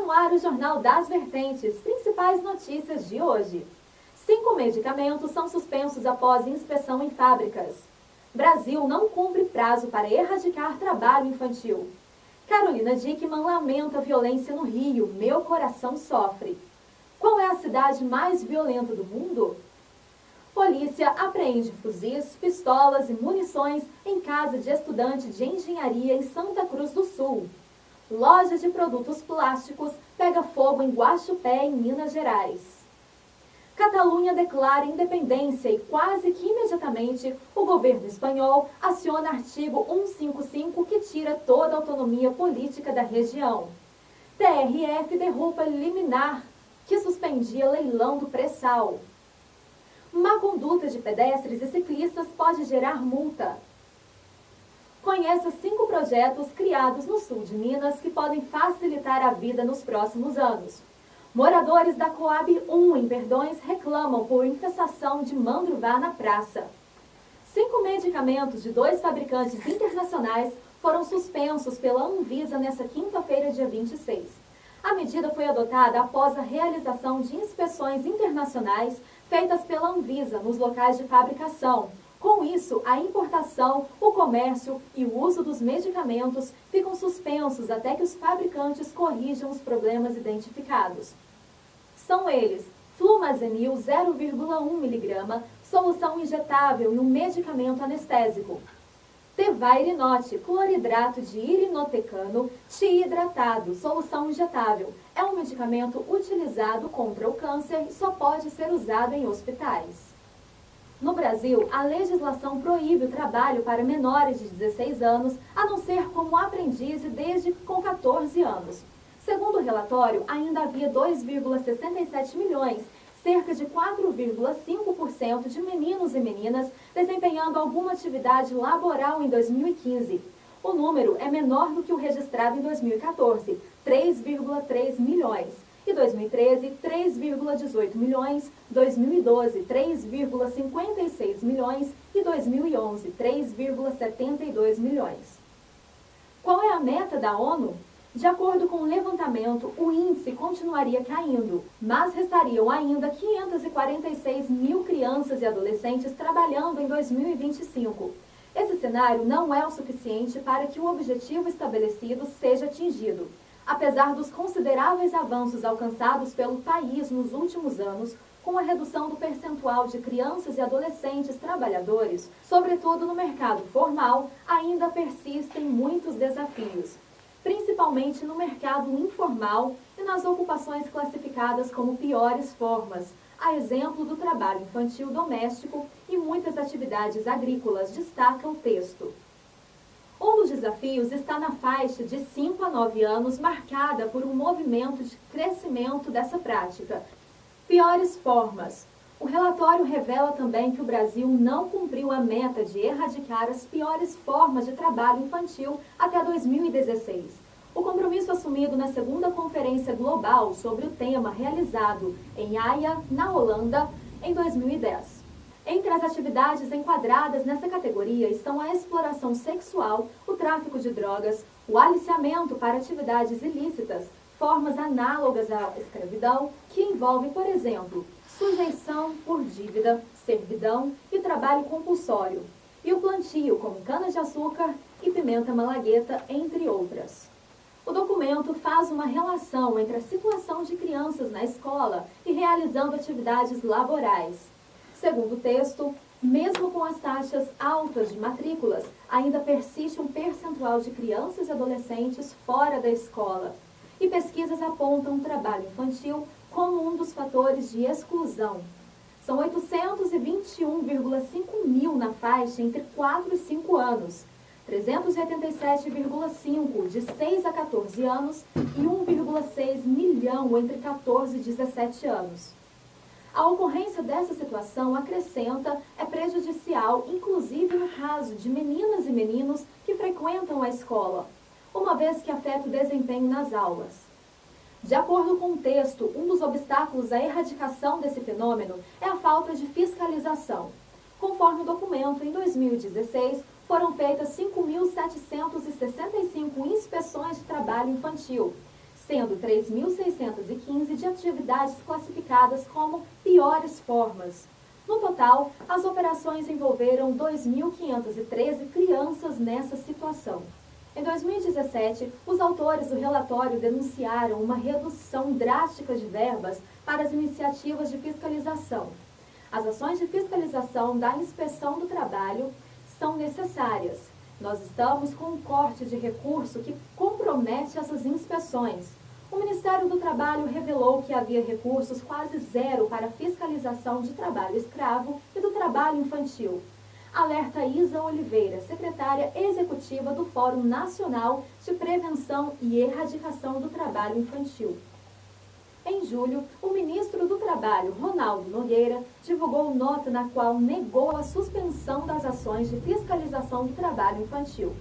no ar o Jornal das Vertentes, principais notícias de hoje. 5 medicamentos são suspensos após inspeção em fábricas. Brasil não cumpre prazo para erradicar trabalho infantil. Carolina Dickmann lamenta violência no Rio, meu coração sofre. Qual é a cidade mais violenta do mundo? Polícia apreende fuzis, pistolas e munições em casa de estudante de engenharia em Santa Cruz do Sul. Loja de produtos plásticos pega fogo em Guaxupé, em Minas Gerais. Catalunha declara independência e quase que imediatamente o governo espanhol aciona artigo 155 que tira toda a autonomia política da região. TRF derruba liminar que suspendia leilão do pré-sal. Má conduta de pedestres e ciclistas pode gerar multa. Conheça 5 projetos criados no sul de Minas que podem facilitar a vida nos próximos anos. Moradores da Coab 1 em Perdões reclamam por infestação de mandruvá na praça. 5 medicamentos de 2 fabricantes internacionais foram suspensos pela Anvisa nesta quinta-feira, dia 26. A medida foi adotada após a realização de inspeções internacionais feitas pela Anvisa nos locais de fabricação. Com isso, a importação, o comércio e o uso dos medicamentos ficam suspensos até que os fabricantes corrijam os problemas identificados. São eles: Flumazenil 0,1 mg, solução injetável e um medicamento anestésico. Tevairinote, cloridrato de irinotecano, hidratado, solução injetável. É um medicamento utilizado contra o câncer e só pode ser usado em hospitais. No Brasil, a legislação proíbe o trabalho para menores de 16 anos, a não ser como aprendiz desde com 14 anos. Segundo o relatório, ainda havia 2,67 milhões, cerca de 4,5% de meninos e meninas desempenhando alguma atividade laboral em 2015. O número é menor do que o registrado em 2014, 3,3 milhões. E 2013, 3,18 milhões, 2012, 3,56 milhões e 2011, 3,72 milhões. Qual é a meta da ONU? De acordo com o levantamento, o índice continuaria caindo, mas restariam ainda 546 mil crianças e adolescentes trabalhando em 2025. Esse cenário não é o suficiente para que o objetivo estabelecido seja atingido. Apesar dos consideráveis avanços alcançados pelo país nos últimos anos, com a redução do percentual de crianças e adolescentes trabalhadores, sobretudo no mercado formal, ainda persistem muitos desafios, principalmente no mercado informal e nas ocupações classificadas como piores formas, a exemplo do trabalho infantil doméstico e muitas atividades agrícolas, destaca o texto. Um dos desafios está na faixa de 5 a 9 anos, marcada por um movimento de crescimento dessa prática. Piores formas. O relatório revela também que o Brasil não cumpriu a meta de erradicar as piores formas de trabalho infantil até 2016. O compromisso assumido na segunda Conferência Global sobre o tema realizado em Haia, na Holanda, em 2010. Entre as atividades enquadradas nessa categoria estão a exploração sexual, o tráfico de drogas, o aliciamento para atividades ilícitas, formas análogas à escravidão, que envolvem, por exemplo, sujeição por dívida, servidão e trabalho compulsório, e o plantio, como cana-de-açúcar e pimenta malagueta, entre outras. O documento faz uma relação entre a situação de crianças na escola e realizando atividades laborais. Segundo o texto, mesmo com as taxas altas de matrículas, ainda persiste um percentual de crianças e adolescentes fora da escola. E pesquisas apontam o trabalho infantil como um dos fatores de exclusão. São 821,5 mil na faixa entre 4 e 5 anos, 387,5 de 6 a 14 anos e 1,6 milhão entre 14 e 17 anos. A ocorrência dessa situação, acrescenta, é prejudicial, inclusive no caso de meninas e meninos que frequentam a escola, uma vez que afeta o desempenho nas aulas. De acordo com o texto, um dos obstáculos à erradicação desse fenômeno é a falta de fiscalização. Conforme o documento, em 2016, foram feitas 5.765 inspeções de trabalho infantil, sendo 3.615 de atividades classificadas como piores formas. No total, as operações envolveram 2.513 crianças nessa situação. Em 2017, os autores do relatório denunciaram uma redução drástica de verbas para as iniciativas de fiscalização. As ações de fiscalização da Inspeção do Trabalho são necessárias. Nós estamos com um corte de recurso que compromete essas inspeções. O Ministério do Trabalho revelou que havia recursos quase zero para a fiscalização de trabalho escravo e do trabalho infantil. Alerta Isa Oliveira, secretária executiva do Fórum Nacional de Prevenção e Erradicação do Trabalho Infantil. Em julho, o ministro do Trabalho, Ronaldo Nogueira, divulgou nota na qual negou a suspensão das ações de fiscalização do trabalho infantil.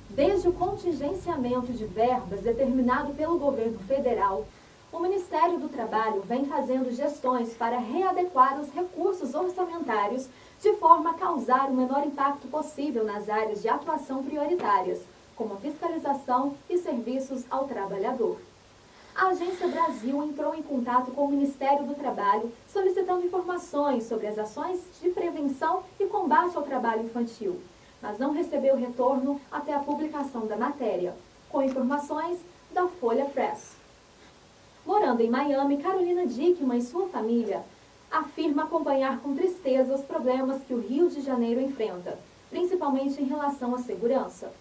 Desde o contingenciamento de verbas determinado pelo governo federal, o Ministério do Trabalho vem fazendo gestões para readequar os recursos orçamentários de forma a causar o menor impacto possível nas áreas de atuação prioritárias, como a fiscalização e serviços ao trabalhador. A Agência Brasil entrou em contato com o Ministério do Trabalho solicitando informações sobre as ações de prevenção e combate ao trabalho infantil, mas não recebeu retorno até a publicação da matéria, com informações da Folha Press. Morando em Miami, Carolina Dickman e sua família afirma acompanhar com tristeza os problemas que o Rio de Janeiro enfrenta, principalmente em relação à segurança.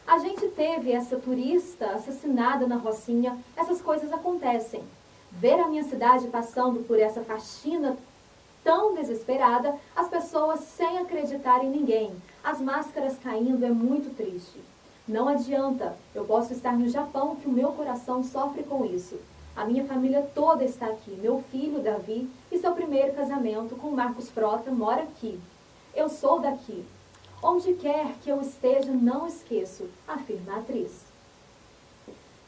A gente teve essa turista assassinada na Rocinha, essas coisas acontecem. Ver a minha cidade passando por essa faxina tão desesperada, as pessoas sem acreditar em ninguém, as máscaras caindo é muito triste. Não adianta, eu posso estar no Japão que o meu coração sofre com isso. A minha família toda está aqui, meu filho Davi e seu primeiro casamento com Marcos Frota mora aqui. Eu sou daqui. Onde quer que eu esteja, não esqueço, afirma a atriz.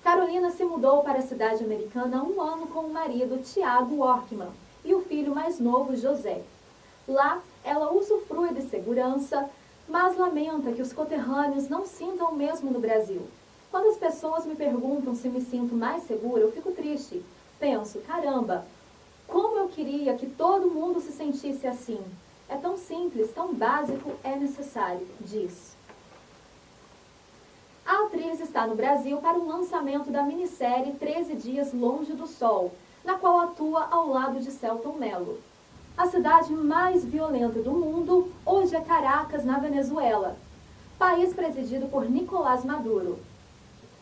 Carolina se mudou para a cidade americana há um ano com o marido Tiago Workman e o filho mais novo José. Lá, ela usufrui de segurança, mas lamenta que os conterrâneos não sintam o mesmo no Brasil. Quando as pessoas me perguntam se me sinto mais segura, eu fico triste. Penso, caramba, como eu queria que todo mundo se sentisse assim. É tão simples, tão básico, é necessário, diz. A atriz está no Brasil para o lançamento da minissérie 13 Dias Longe do Sol, na qual atua ao lado de Selton Mello. A cidade mais violenta do mundo hoje é Caracas, na Venezuela, país presidido por Nicolás Maduro.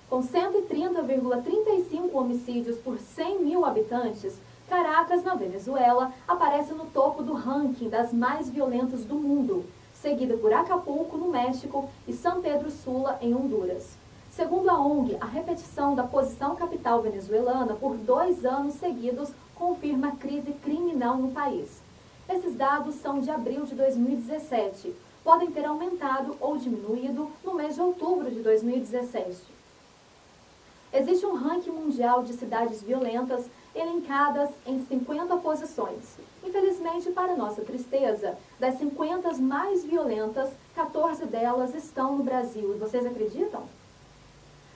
Com 130,35 homicídios por 100 mil habitantes, Caracas, na Venezuela, aparece no topo do ranking das mais violentas do mundo, seguida por Acapulco, no México, e San Pedro Sula, em Honduras. Segundo a ONG, a repetição da posição capital venezuelana por 2 anos seguidos confirma a crise criminal no país. Esses dados são de abril de 2017. Podem ter aumentado ou diminuído no mês de outubro de 2017. Existe um ranking mundial de cidades violentas elencadas em 50 posições. Infelizmente, para nossa tristeza, das 50 mais violentas, 14 delas estão no Brasil. E vocês acreditam?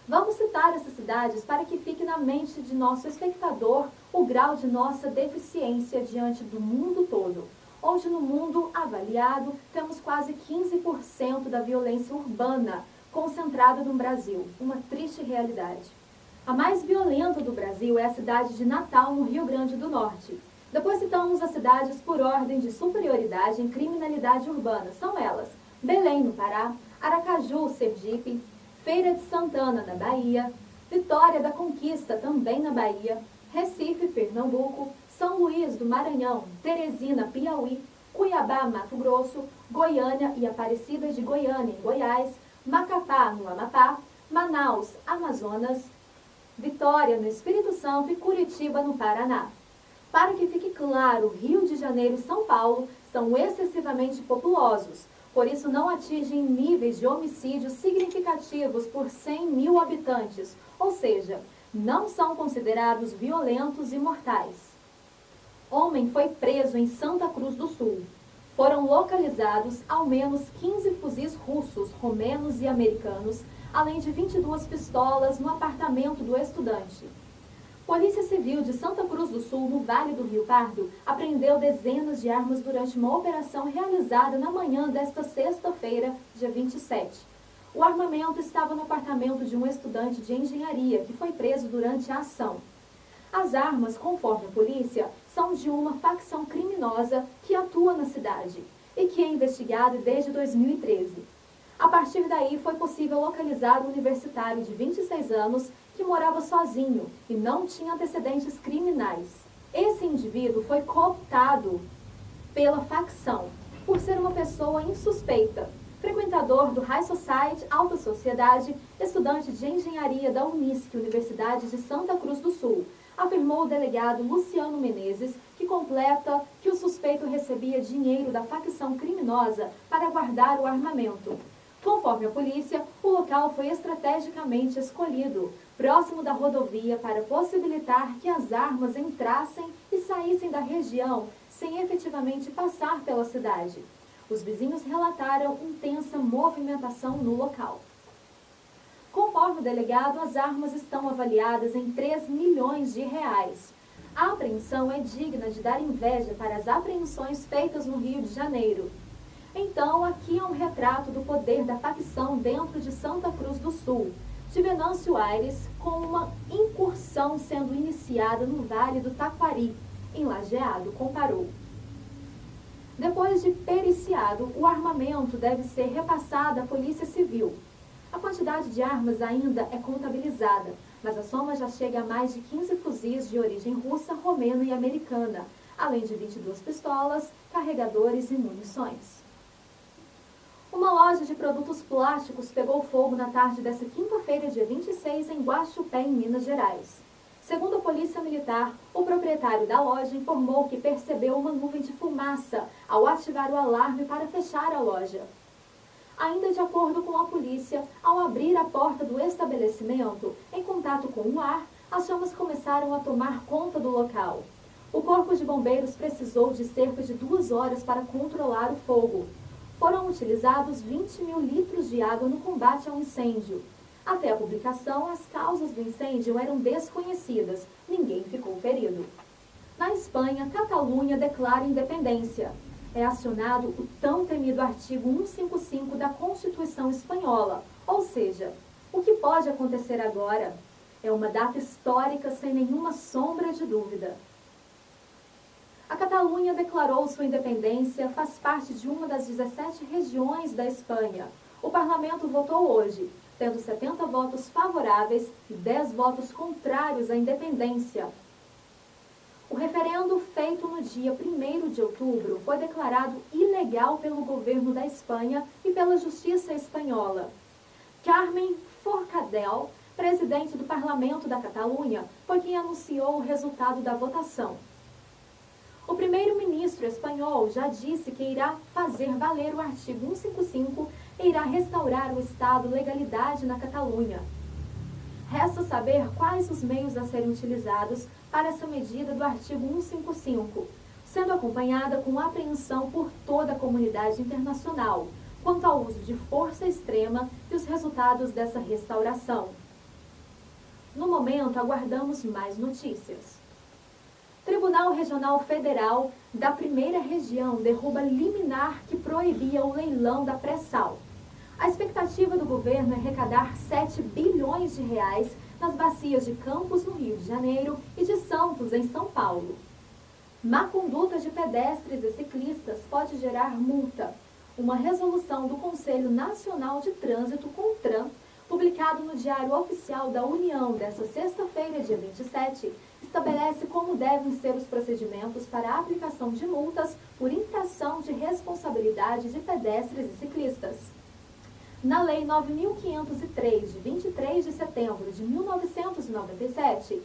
Vamos citar essas cidades para que fique na mente de nosso espectador o grau de nossa deficiência diante do mundo todo, onde no mundo avaliado temos quase 15% da violência urbana concentrada no Brasil, uma triste realidade. A mais violenta do Brasil é a cidade de Natal, no Rio Grande do Norte. Depois citamos as cidades por ordem de superioridade em criminalidade urbana. São elas: Belém, no Pará, Aracaju, Sergipe, Feira de Santana, na Bahia, Vitória da Conquista, também na Bahia, Recife, Pernambuco, São Luís do Maranhão, Teresina, Piauí, Cuiabá, Mato Grosso, Goiânia e Aparecida de Goiânia, em Goiás, Macapá, no Amapá, Manaus, Amazonas, Vitória, no Espírito Santo e Curitiba, no Paraná. Para que fique claro, Rio de Janeiro e São Paulo são excessivamente populosos, por isso não atingem níveis de homicídios significativos por 100 mil habitantes, ou seja, não são considerados violentos e mortais. Homem foi preso em Santa Cruz do Sul. Foram localizados ao menos 15 fuzis russos, romenos e americanos, além de 22 pistolas no apartamento do estudante. Polícia Civil de Santa Cruz do Sul, no Vale do Rio Pardo, apreendeu dezenas de armas durante uma operação realizada na manhã desta sexta-feira, dia 27. O armamento estava no apartamento de um estudante de engenharia que foi preso durante a ação. As armas, conforme a polícia, são de uma facção criminosa que atua na cidade e que é investigada desde 2013. A partir daí, foi possível localizar o universitário de 26 anos que morava sozinho e não tinha antecedentes criminais. Esse indivíduo foi cooptado pela facção por ser uma pessoa insuspeita, frequentador do High Society, alta sociedade, estudante de engenharia da Unisc, Universidade de Santa Cruz do Sul, afirmou o delegado Luciano Menezes, que completa que o suspeito recebia dinheiro da facção criminosa para guardar o armamento. Conforme a polícia, o local foi estrategicamente escolhido, próximo da rodovia, para possibilitar que as armas entrassem e saíssem da região sem efetivamente passar pela cidade. Os vizinhos relataram intensa movimentação no local. Conforme o delegado, as armas estão avaliadas em 3 milhões de reais. A apreensão é digna de dar inveja para as apreensões feitas no Rio de Janeiro. Então, aqui é um retrato do poder da facção dentro de Santa Cruz do Sul, de Venâncio Aires, com uma incursão sendo iniciada no Vale do Taquari, em Lajeado, comparou. Depois de periciado, o armamento deve ser repassado à Polícia Civil. A quantidade de armas ainda é contabilizada, mas a soma já chega a mais de 15 fuzis de origem russa, romena e americana, além de 22 pistolas, carregadores e munições. Uma loja de produtos plásticos pegou fogo na tarde desta quinta-feira, dia 26, em Guaxupé, em Minas Gerais. Segundo a Polícia Militar, o proprietário da loja informou que percebeu uma nuvem de fumaça ao ativar o alarme para fechar a loja. Ainda de acordo com a polícia, ao abrir a porta do estabelecimento, em contato com o ar, as chamas começaram a tomar conta do local. O Corpo de Bombeiros precisou de cerca de 2 horas para controlar o fogo. Foram utilizados 20 mil litros de água no combate ao incêndio. Até a publicação, as causas do incêndio eram desconhecidas. Ninguém ficou ferido. Na Espanha, Catalunha declara independência. É acionado o tão temido artigo 155 da Constituição Espanhola. Ou seja, o que pode acontecer agora? É uma data histórica sem nenhuma sombra de dúvida. A Catalunha declarou sua independência, faz parte de uma das 17 regiões da Espanha. O parlamento votou hoje, tendo 70 votos favoráveis e 10 votos contrários à independência. O referendo feito no dia 1º de outubro foi declarado ilegal pelo governo da Espanha e pela Justiça Espanhola. Carmen Forcadell, presidente do Parlamento da Catalunha, foi quem anunciou o resultado da votação. O primeiro-ministro espanhol já disse que irá fazer valer o artigo 155 e irá restaurar o Estado legalidade na Catalunha. Resta saber quais os meios a serem utilizados para essa medida do artigo 155, sendo acompanhada com apreensão por toda a comunidade internacional, quanto ao uso de força extrema e os resultados dessa restauração. No momento, aguardamos mais notícias. Tribunal Regional Federal da Primeira Região derruba liminar que proibia o leilão da pré-sal. A expectativa do governo é arrecadar 7 bilhões de reais nas bacias de Campos, no Rio de Janeiro, e de Santos, em São Paulo. Má conduta de pedestres e ciclistas pode gerar multa. Uma resolução do Conselho Nacional de Trânsito, CONTRAN, publicado no Diário Oficial da União desta sexta-feira, dia 27, estabelece como devem ser os procedimentos para a aplicação de multas por infração de responsabilidade de pedestres e ciclistas. Na Lei 9.503, de 23 de setembro de 1997,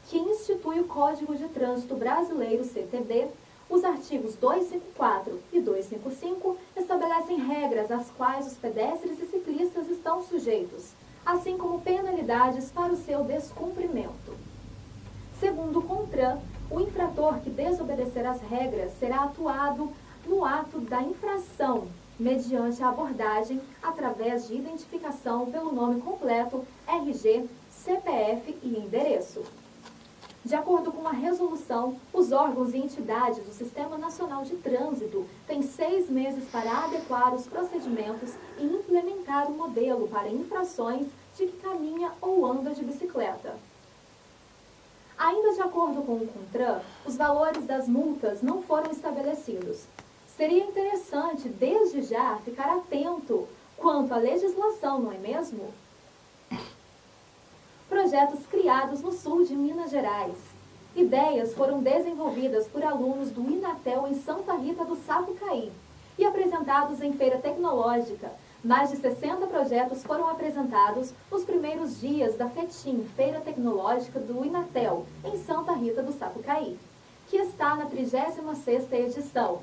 que institui o Código de Trânsito Brasileiro, CTB, os artigos 254 e 255 estabelecem regras às quais os pedestres e ciclistas estão sujeitos, assim como penalidades para o seu descumprimento. Segundo o CONTRAN, o infrator que desobedecer às regras será autuado no ato da infração, mediante a abordagem através de identificação pelo nome completo, RG, CPF e endereço. De acordo com a resolução, os órgãos e entidades do Sistema Nacional de Trânsito têm 6 meses para adequar os procedimentos e implementar o modelo para infrações de que caminha ou anda de bicicleta. Ainda de acordo com o CONTRAN, os valores das multas não foram estabelecidos. Seria interessante, desde já, ficar atento quanto à legislação, não é mesmo? Projetos criados no sul de Minas Gerais. Ideias foram desenvolvidas por alunos do Inatel em Santa Rita do Sapucaí e apresentados em feira tecnológica. Mais de 60 projetos foram apresentados nos primeiros dias da FETIM, Feira Tecnológica do Inatel, em Santa Rita do Sapucaí, que está na 36ª edição.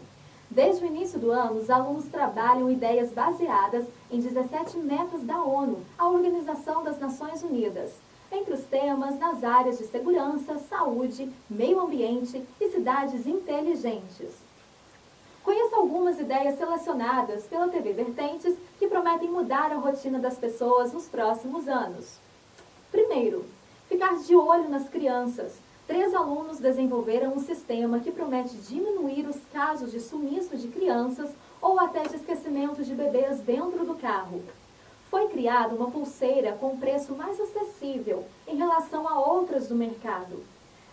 Desde o início do ano, os alunos trabalham ideias baseadas em 17 metas da ONU, a Organização das Nações Unidas, entre os temas nas áreas de segurança, saúde, meio ambiente e cidades inteligentes. Conheça algumas ideias selecionadas pela TV Vertentes que prometem mudar a rotina das pessoas nos próximos anos. Primeiro, ficar de olho nas crianças. 3 alunos desenvolveram um sistema que promete diminuir os casos de sumiço de crianças ou até de esquecimento de bebês dentro do carro. Foi criada uma pulseira com preço mais acessível em relação a outras do mercado.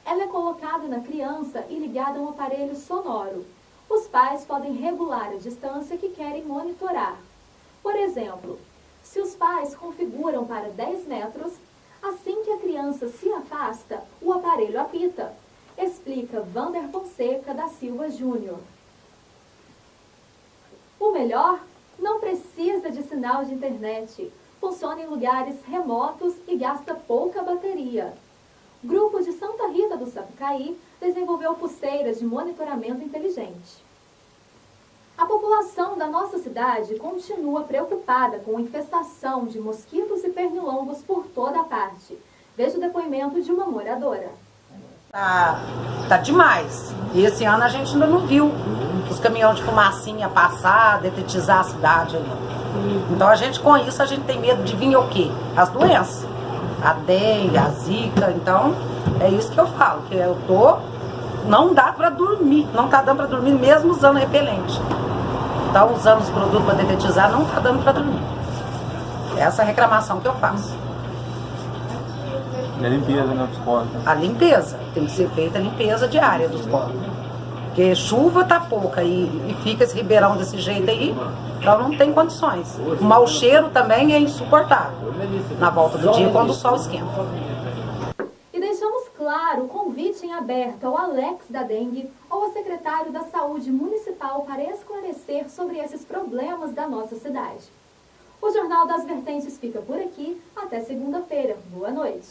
Ela é colocada na criança e ligada a um aparelho sonoro. Os pais podem regular a distância que querem monitorar. Por exemplo, se os pais configuram para 10 metros, assim que a criança se afasta, o aparelho apita, explica Vander Fonseca da Silva Júnior. O melhor? Não precisa de sinal de internet. Funciona em lugares remotos e gasta pouca bateria. Grupo de Santa Rita do Sapucaí desenvolveu pulseiras de monitoramento inteligente. A população da nossa cidade continua preocupada com a infestação de mosquitos e pernilongos por toda a parte. Veja o depoimento de uma moradora. Tá demais. E esse ano a gente ainda não viu os caminhões de fumacinha passar, detetizar a cidade ali. Então com isso a gente tem medo de vir o quê? As doenças. A dengue, a zika. Então é isso que eu falo, que não dá pra dormir. Não tá dando pra dormir mesmo usando repelente. Então usando os produtos pra detetizar não tá dando pra dormir. Essa é a reclamação que eu faço. E a limpeza, né, dos poros? A limpeza, tem que ser feita a limpeza diária dos poros. Porque chuva tá pouca e fica esse ribeirão desse jeito aí, então não tem condições. O mau cheiro também é insuportável na volta do dia quando o sol esquenta. E deixamos claro o convite em aberto ao Alex da Dengue ou ao secretário da Saúde Municipal para esclarecer sobre esses problemas da nossa cidade. O Jornal das Vertentes fica por aqui. Até segunda-feira. Boa noite.